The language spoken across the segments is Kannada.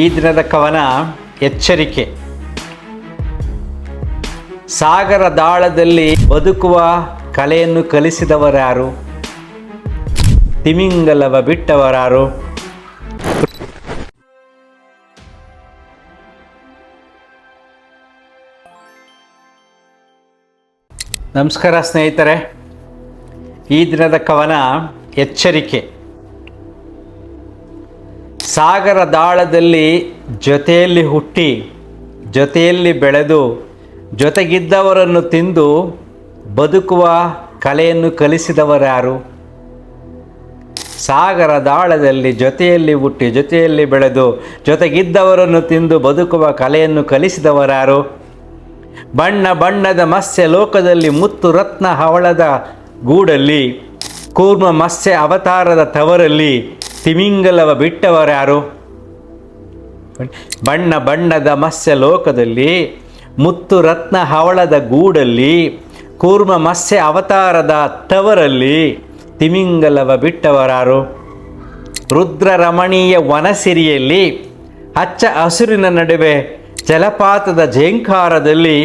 ಈ ದಿನದ ಕವನ ಎಚ್ಚರಿಕೆ. ಸಾಗರ ದಾಳದಲ್ಲಿ ಬದುಕುವ ಕಲೆಯನ್ನು ಕಲಿಸಿದವರ್ಯಾರು? ತಿಮಿಂಗಲವ ಬಿಟ್ಟವರಾರು? ನಮಸ್ಕಾರ ಸ್ನೇಹಿತರೆ, ಈ ದಿನದ ಕವನ ಎಚ್ಚರಿಕೆ. ಸಾಗರ ದಾಳದಲ್ಲಿ ಜೊತೆಯಲ್ಲಿ ಹುಟ್ಟಿ ಜೊತೆಯಲ್ಲಿ ಬೆಳೆದು ಜೊತೆಗಿದ್ದವರನ್ನು ತಿಂದು ಬದುಕುವ ಕಲೆಯನ್ನು ಕಲಿಸಿದವರ್ಯಾರು? ಸಾಗರ ದಾಳದಲ್ಲಿ ಜೊತೆಯಲ್ಲಿ ಹುಟ್ಟಿ ಜೊತೆಯಲ್ಲಿ ಬೆಳೆದು ಜೊತೆಗಿದ್ದವರನ್ನು ತಿಂದು ಬದುಕುವ ಕಲೆಯನ್ನು ಕಲಿಸಿದವರ್ಯಾರು? ಬಣ್ಣ ಬಣ್ಣದ ಮತ್ಸ್ಯ ಲೋಕದಲ್ಲಿ ಮುತ್ತು ರತ್ನ ಹವಳದ ಗೂಡಲ್ಲಿ ಕೂರ್ಮ ಮತ್ಸ್ಯ ಅವತಾರದ ತವರಲ್ಲಿ ತಿಮಿಂಗಲವ ಬಿಟ್ಟವರ್ಯಾರು? ಬಣ್ಣ ಬಣ್ಣದ ಮತ್ಸ್ಯ ಲೋಕದಲ್ಲಿ ಮುತ್ತು ರತ್ನ ಹವಳದ ಗೂಡಲ್ಲಿ ಕೂರ್ಮ ಮತ್ಸ್ಯ ಅವತಾರದ ತವರಲ್ಲಿ ತಿಮಿಂಗಲವ ಬಿಟ್ಟವರಾರು? ರುದ್ರ ರಮಣೀಯ ವನಸಿರಿಯಲ್ಲಿ ಹಚ್ಚ ಹಸುರಿನ ನಡುವೆ ಜಲಪಾತದ ಝೇಂಕಾರದಲ್ಲಿ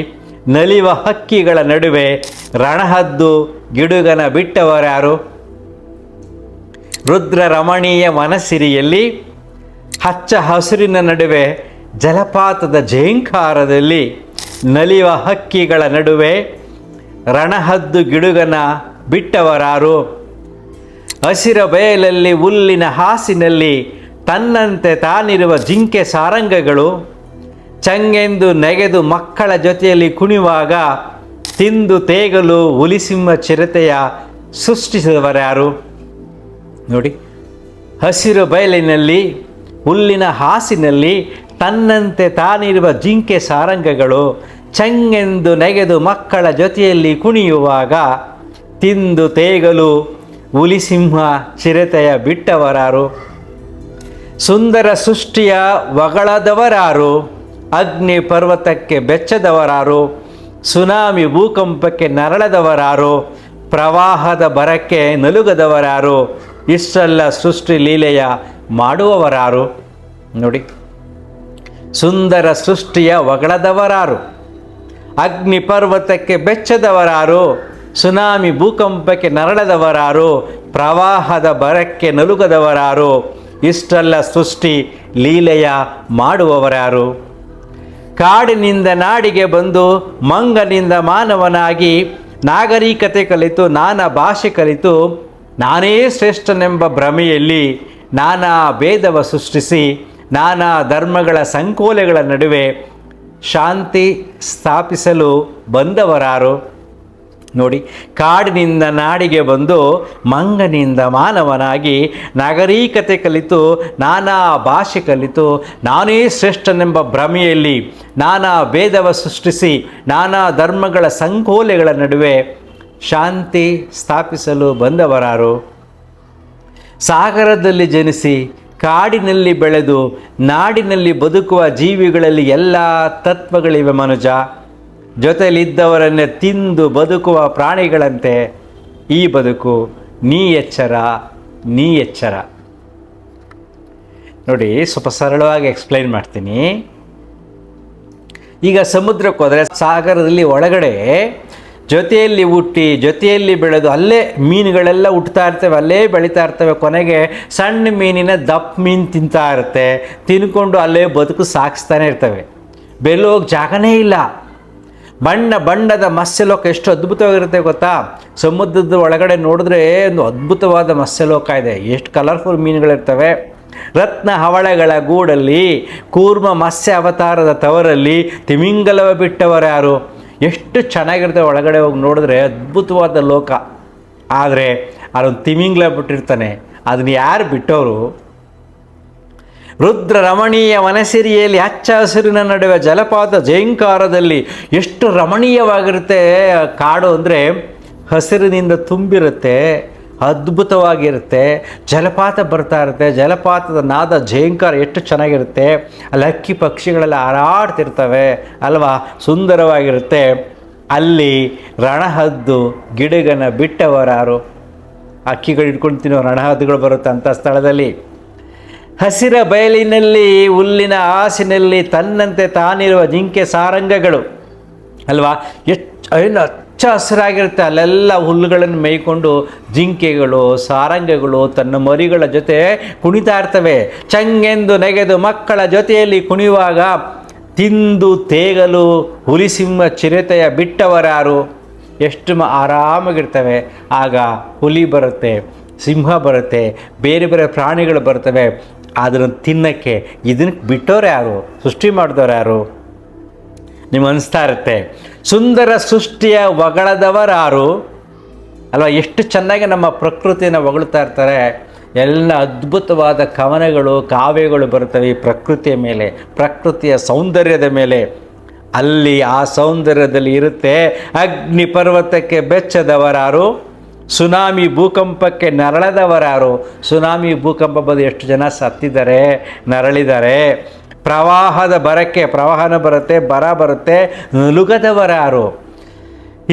ನಲಿವ ಹಕ್ಕಿಗಳ ನಡುವೆ ರಣಹದ್ದು ಗಿಡುಗನ ಬಿಟ್ಟವರ್ಯಾರು? ರುದ್ರ ರಮಣೀಯ ವನಸಿರಿಯಲ್ಲಿ ಹಚ್ಚ ಹಸುರಿನ ನಡುವೆ ಜಲಪಾತದ ಝೇಂಕಾರದಲ್ಲಿ ನಲಿವ ಹಕ್ಕಿಗಳ ನಡುವೆ ರಣಹದ್ದು ಗಿಡುಗನ ಬಿಟ್ಟವರಾರು? ಹಸಿರ ಬಯಲಲ್ಲಿ ಹುಲ್ಲಿನ ಹಾಸಿನಲ್ಲಿ ತನ್ನಂತೆ ತಾನಿರುವ ಜಿಂಕೆ ಸಾರಂಗಗಳು ಚಂಗೆಂದು ನೆಗೆದು ಮಕ್ಕಳ ಜೊತೆಯಲ್ಲಿ ಕುಣಿಯುವಾಗ ತಿಂದು ತೇಗಲು ಹುಲಿಸಿಂಹ ಚಿರತೆಯ ಸೃಷ್ಟಿಸಿದವರ್ಯಾರು? ನೋಡಿ, ಹಸಿರು ಬಯಲಿನಲ್ಲಿ ಹುಲ್ಲಿನ ಹಾಸಿನಲ್ಲಿ ತನ್ನಂತೆ ತಾನಿರುವ ಜಿಂಕೆ ಸಾರಂಗಗಳು ಚಂಗೆಂದು ನೆಗೆದು ಮಕ್ಕಳ ಜೊತೆಯಲ್ಲಿ ಕುಣಿಯುವಾಗ ತಿಂದು ತೇಗಲು ಹುಲಿಸಿಂಹ ಚಿರತೆಯ ಬಿಟ್ಟವರಾರು? ಸುಂದರ ಸೃಷ್ಟಿಯ ಹೊಗಳದವರಾರು? ಅಗ್ನಿ ಪರ್ವತಕ್ಕೆ ಬೆಚ್ಚದವರಾರು? ಸುನಾಮಿ ಭೂಕಂಪಕ್ಕೆ ನರಳದವರಾರು? ಪ್ರವಾಹದ ಬರಕ್ಕೆ ನಲುಗದವರಾರು? ಇಷ್ಟೆಲ್ಲ ಸೃಷ್ಟಿ ಲೀಲೆಯ ಮಾಡುವವರಾರು? ನೋಡಿ, ಸುಂದರ ಸೃಷ್ಟಿಯ ಹೊಗಳದವರಾರು? ಅಗ್ನಿ ಪರ್ವತಕ್ಕೆ ಬೆಚ್ಚದವರಾರು? ಸುನಾಮಿ ಭೂಕಂಪಕ್ಕೆ ನರಳದವರಾರು? ಪ್ರವಾಹದ ಬರಕ್ಕೆ ನಲುಗದವರಾರು? ಇಷ್ಟೆಲ್ಲ ಸೃಷ್ಟಿ ಲೀಲೆಯ ಮಾಡುವವರಾರು? ಕಾಡಿನಿಂದ ನಾಡಿಗೆ ಬಂದು ಮಂಗನಿಂದ ಮಾನವನಾಗಿ ನಾಗರಿಕತೆ ಕಲಿತು ನಾನಾ ಭಾಷೆ ಕಲಿತು ನಾನೇ ಶ್ರೇಷ್ಠನೆಂಬ ಭ್ರಮೆಯಲ್ಲಿ ನಾನಾ ಭೇದವ ಸೃಷ್ಟಿಸಿ ನಾನಾ ಧರ್ಮಗಳ ಸಂಕೋಲೆಗಳ ನಡುವೆ ಶಾಂತಿ ಸ್ಥಾಪಿಸಲು ಬಂದವರಾರು? ನೋಡಿ, ಕಾಡಿನಿಂದ ನಾಡಿಗೆ ಬಂದು ಮಂಗನಿಂದ ಮಾನವನಾಗಿ ನಾಗರಿಕತೆ ಕಲಿತು ನಾನಾ ಭಾಷೆ ಕಲಿತು ನಾನೇ ಶ್ರೇಷ್ಠನೆಂಬ ಭ್ರಮೆಯಲ್ಲಿ ನಾನಾ ಭೇದವ ಸೃಷ್ಟಿಸಿ ನಾನಾ ಧರ್ಮಗಳ ಸಂಕೋಲೆಗಳ ನಡುವೆ ಶಾಂತಿ ಸ್ಥಾಪಿಸಲು ಬಂದವರಾರು? ಸಾಗರದಲ್ಲಿ ಜನಿಸಿ ಕಾಡಿನಲ್ಲಿ ಬೆಳೆದು ನಾಡಿನಲ್ಲಿ ಬದುಕುವ ಜೀವಿಗಳಲ್ಲಿ ಎಲ್ಲ ತತ್ವಗಳಿವೆ ಮನುಜ. ಜೊತೆಯಲ್ಲಿದ್ದವರನ್ನೇ ತಿಂದು ಬದುಕುವ ಪ್ರಾಣಿಗಳಂತೆ ಈ ಬದುಕು. ನೀ ಎಚ್ಚರ, ನೀ ಎಚ್ಚರ. ನೋಡಿ, ಸ್ವಲ್ಪ ಸರಳವಾಗಿ ಎಕ್ಸ್ಪ್ಲೈನ್ ಮಾಡ್ತೀನಿ. ಈಗ ಸಮುದ್ರಕ್ಕೆ ಹೋದರೆ ಸಾಗರದಲ್ಲಿ ಒಳಗಡೆ ಜೊತೆಯಲ್ಲಿ ಹುಟ್ಟಿ ಜೊತೆಯಲ್ಲಿ ಬೆಳೆದು ಅಲ್ಲೇ ಮೀನುಗಳೆಲ್ಲ ಹುಟ್ಟುತ್ತಾ ಇರ್ತವೆ, ಅಲ್ಲೇ ಬೆಳೀತಾ ಇರ್ತವೆ. ಕೊನೆಗೆ ಸಣ್ಣ ಮೀನಿನ ದಪ್ಪ ಮೀನು ತಿಂತಾ ಇರುತ್ತೆ, ತಿನ್ಕೊಂಡು ಅಲ್ಲೇ ಬದುಕು ಸಾಗಿಸ್ತಾನೆ ಇರ್ತವೆ. ಬೆಲ್ಲೋಗಿ ಜಾಗನೇ ಇಲ್ಲ. ಬಣ್ಣ ಬಣ್ಣದ ಮತ್ಸ್ಯಲೋಕ ಎಷ್ಟು ಅದ್ಭುತವಾಗಿರುತ್ತೆ ಗೊತ್ತಾ? ಸಮುದ್ರದ ಒಳಗಡೆ ನೋಡಿದ್ರೆ ಒಂದು ಅದ್ಭುತವಾದ ಮತ್ಸ್ಯಲೋಕ ಇದೆ. ಎಷ್ಟು ಕಲರ್ಫುಲ್ ಮೀನುಗಳಿರ್ತವೆ. ರತ್ನ ಹವಳಗಳ ಗೂಡಲ್ಲಿ ಕೂರ್ಮ ಮತ್ಸ್ಯ ಅವತಾರದ ತವರಲ್ಲಿ ತಿಮಿಂಗಲವ ಬಿಟ್ಟವರ್ಯಾರು? ಎಷ್ಟು ಚೆನ್ನಾಗಿರ್ತವೆ. ಒಳಗಡೆ ಹೋಗಿ ನೋಡಿದ್ರೆ ಅದ್ಭುತವಾದ ಲೋಕ. ಆದರೆ ಅದೊಂದು ತಿಮಿಂಗಲ ಬಿಟ್ಟಿರ್ತಾನೆ. ಅದನ್ನು ಯಾರು ಬಿಟ್ಟವರು? ರುದ್ರ ರಮಣೀಯ ವನಸಿರಿಯಲ್ಲಿ ಹಚ್ಚ ಹಸಿರಿನ ನಡುವೆ ಜಲಪಾತ ಝೇಂಕಾರದಲ್ಲಿ ಎಷ್ಟು ರಮಣೀಯವಾಗಿರುತ್ತೆ ಕಾಡು ಅಂದರೆ. ಹಸಿರಿನಿಂದ ತುಂಬಿರುತ್ತೆ, ಅದ್ಭುತವಾಗಿರುತ್ತೆ. ಜಲಪಾತ ಬರ್ತಾ ಇರುತ್ತೆ, ಜಲಪಾತದ ನಾದ ಝೇಂಕಾರ ಎಷ್ಟು ಚೆನ್ನಾಗಿರುತ್ತೆ. ಅಲ್ಲಿ ಹಕ್ಕಿ ಪಕ್ಷಿಗಳೆಲ್ಲ ಹಾರಾಡ್ತಿರ್ತವೆ ಅಲ್ವಾ, ಸುಂದರವಾಗಿರುತ್ತೆ. ಅಲ್ಲಿ ರಣಹದ್ದು ಗಿಡಗನ ಬಿಟ್ಟವರಾರು? ಹಕ್ಕಿಗಳು ಹಿಡ್ಕೊಂಡು ತಿನ್ನೋ ರಣಹದ್ದುಗಳು ಬರುತ್ತೆ ಅಂಥ ಸ್ಥಳದಲ್ಲಿ. ಹಸಿರ ಬಯಲಿನಲ್ಲಿ ಹುಲ್ಲಿನ ಹಾಸಿನಲ್ಲಿ ತನ್ನಂತೆ ತಾನಿರುವ ಜಿಂಕೆ ಸಾರಂಗಗಳು ಅಲ್ವಾ, ಏನು ಹಚ್ಚ ಹಸಿರಾಗಿರುತ್ತೆ. ಅಲ್ಲೆಲ್ಲ ಹುಲ್ಲುಗಳನ್ನು ಮೇಯ್ಕೊಂಡು ಜಿಂಕೆಗಳು ಸಾರಂಗಗಳು ತನ್ನ ಮರಿಗಳ ಜೊತೆ ಕುಣಿತಾ ಇರ್ತವೆ. ಚಂಗೆಂದು ನೆಗೆದು ಮಕ್ಕಳ ಜೊತೆಯಲ್ಲಿ ಕುಣಿಯುವಾಗ ತಿಂದು ತೇಗಲು ಹುಲಿಸಿಂಹ ಚಿರತೆಯ ಬಿಟ್ಟವರಾರು. ಎಷ್ಟು ಆರಾಮಾಗಿರ್ತವೆ. ಆಗ ಹುಲಿ ಬರುತ್ತೆ, ಸಿಂಹ ಬರುತ್ತೆ, ಬೇರೆ ಬೇರೆ ಪ್ರಾಣಿಗಳು ಬರ್ತವೆ. ಅದನ್ನು ತಿನ್ನಕ್ಕೆ ಇದನ್ನು ಬಿಟ್ಟವ್ರು ಯಾರು, ಸೃಷ್ಟಿ ಮಾಡಿದವ್ರು ಯಾರು ನಿಮ್ಗೆ ಅನಿಸ್ತಾ ಇರುತ್ತೆ. ಸುಂದರ ಸೃಷ್ಟಿಯ ಹೊಗಳದವರಾರು ಅಲ್ವಾ. ಎಷ್ಟು ಚೆನ್ನಾಗಿ ನಮ್ಮ ಪ್ರಕೃತಿನ ಹೊಗಳ್ತಾ ಇರ್ತಾರೆ. ಎಲ್ಲ ಅದ್ಭುತವಾದ ಕವನಗಳು ಕಾವ್ಯಗಳು ಬರ್ತವೆ ಈ ಪ್ರಕೃತಿಯ ಮೇಲೆ, ಪ್ರಕೃತಿಯ ಸೌಂದರ್ಯದ ಮೇಲೆ. ಅಲ್ಲಿ ಆ ಸೌಂದರ್ಯದಲ್ಲಿ ಇರುತ್ತೆ ಅಗ್ನಿ ಪರ್ವತಕ್ಕೆ ಬೆಚ್ಚದವರಾರು, ಸುನಾಮಿ ಭೂಕಂಪಕ್ಕೆ ನರಳದವರಾರು. ಸುನಾಮಿ ಭೂಕಂಪ ಬಂದು ಎಷ್ಟು ಜನ ಸತ್ತಿದ್ದಾರೆ, ನರಳಿದ್ದಾರೆ. ಪ್ರವಾಹದ ಬರಕ್ಕೆ ಪ್ರವಾಹನ ಬರುತ್ತೆ, ಬರ ಬರುತ್ತೆ, ನುಲುಗದವರಾರು.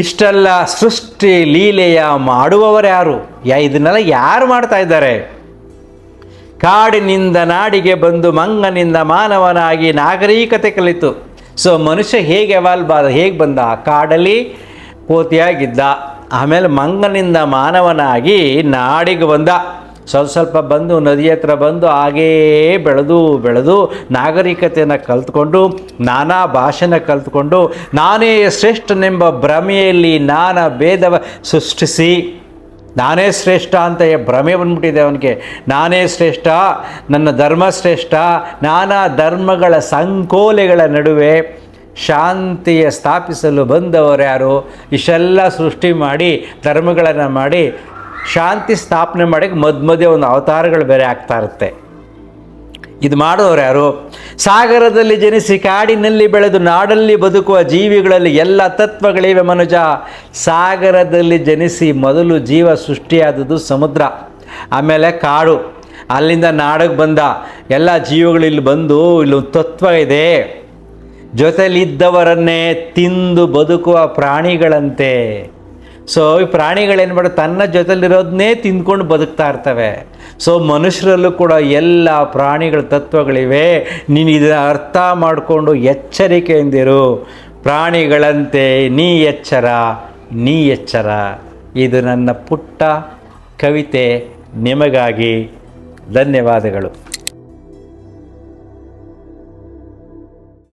ಇಷ್ಟೆಲ್ಲ ಸೃಷ್ಟಿ ಲೀಲೆಯ ಮಾಡುವವರು ಯಾರು? ಇದನ್ನೆಲ್ಲ ಯಾರು ಮಾಡ್ತಾ ಇದ್ದಾರೆ? ಕಾಡಿನಿಂದ ನಾಡಿಗೆ ಬಂದು ಮಂಗನಿಂದ ಮಾನವನಾಗಿ ನಾಗರಿಕತೆ ಕಲಿತು. ಸೊ ಮನುಷ್ಯ ಹೇಗೆ ಎವಾಲ್ವ್ ಆದ, ಹೇಗೆ ಬಂದ? ಕಾಡಲ್ಲಿ ಕೋತಿಯಾಗಿದ್ದ, ಆಮೇಲೆ ಮಂಗನಿಂದ ಮಾನವನಾಗಿ ನಾಡಿಗೆ ಬಂದ. ಸ್ವಲ್ಪ ಬಂದು ನದಿ ಹತ್ರ ಬಂದು ಹಾಗೇ ಬೆಳೆದು ಬೆಳೆದು ನಾಗರಿಕತೆಯನ್ನು ಕಲ್ತ್ಕೊಂಡು ನಾನಾ ಭಾಷೆನ ಕಲ್ತ್ಕೊಂಡು ನಾನೇ ಶ್ರೇಷ್ಠನೆಂಬ ಭ್ರಮೆಯಲ್ಲಿ ನಾನಾ ಭೇದವ ಸೃಷ್ಟಿಸಿ, ನಾನೇ ಶ್ರೇಷ್ಠ ಅಂತ ಭ್ರಮೆ ಬಂದ್ಬಿಟ್ಟಿದೆ ಅವನಿಗೆ. ನಾನೇ ಶ್ರೇಷ್ಠ, ನನ್ನ ಧರ್ಮ ಶ್ರೇಷ್ಠ. ನಾನಾ ಧರ್ಮಗಳ ಸಂಕೋಲೆಗಳ ನಡುವೆ ಶಾಂತಿಯ ಸ್ಥಾಪಿಸಲು ಬಂದವರು ಯಾರು? ಇಷ್ಟೆಲ್ಲ ಸೃಷ್ಟಿ ಮಾಡಿ ಧರ್ಮಗಳನ್ನು ಮಾಡಿ ಶಾಂತಿ ಸ್ಥಾಪನೆ ಮಾಡೋಕ್ಕೆ ಮಧ್ಯೆ ಒಂದು ಅವತಾರಗಳು ಬೇರೆ ಆಗ್ತಾ ಇರುತ್ತೆ. ಇದು ಮಾಡೋರು ಯಾರು? ಸಾಗರದಲ್ಲಿ ಜನಿಸಿ ಕಾಡಿನಲ್ಲಿ ಬೆಳೆದು ನಾಡಲ್ಲಿ ಬದುಕುವ ಜೀವಿಗಳಲ್ಲಿ ಎಲ್ಲ ತತ್ವಗಳಿವೆ ಮನುಜ. ಸಾಗರದಲ್ಲಿ ಜನಿಸಿ ಮೊದಲು ಜೀವ ಸೃಷ್ಟಿಯಾದದ್ದು ಸಮುದ್ರ, ಆಮೇಲೆ ಕಾಡು, ಅಲ್ಲಿಂದ ನಾಡಿಗೆ ಬಂದ. ಎಲ್ಲ ಜೀವಗಳು ಇಲ್ಲಿ ಬಂದು ಇಲ್ಲೊಂದು ತತ್ವ ಇದೆ. ಜೊತೆಲಿದ್ದವರನ್ನೇ ತಿಂದು ಬದುಕುವ ಪ್ರಾಣಿಗಳಂತೆ. ಸೊ ಈ ಪ್ರಾಣಿಗಳೇನು ಮಾಡಿ ತನ್ನ ಜೊತೆಲಿರೋದನ್ನೇ ತಿಂದ್ಕೊಂಡು ಬದುಕ್ತಾ ಇರ್ತವೆ. ಸೊ ಮನುಷ್ಯರಲ್ಲೂ ಕೂಡ ಎಲ್ಲ ಪ್ರಾಣಿಗಳ ತತ್ವಗಳಿವೆ. ನೀನು ಇದನ್ನು ಅರ್ಥ ಮಾಡಿಕೊಂಡು ಎಚ್ಚರಿಕೆಯಿಂದಿರು. ಪ್ರಾಣಿಗಳಂತೆ ನೀ ಎಚ್ಚರ, ನೀ ಎಚ್ಚರ. ಇದು ನನ್ನ ಪುಟ್ಟ ಕವಿತೆ ನಿಮಗಾಗಿ. ಧನ್ಯವಾದಗಳು.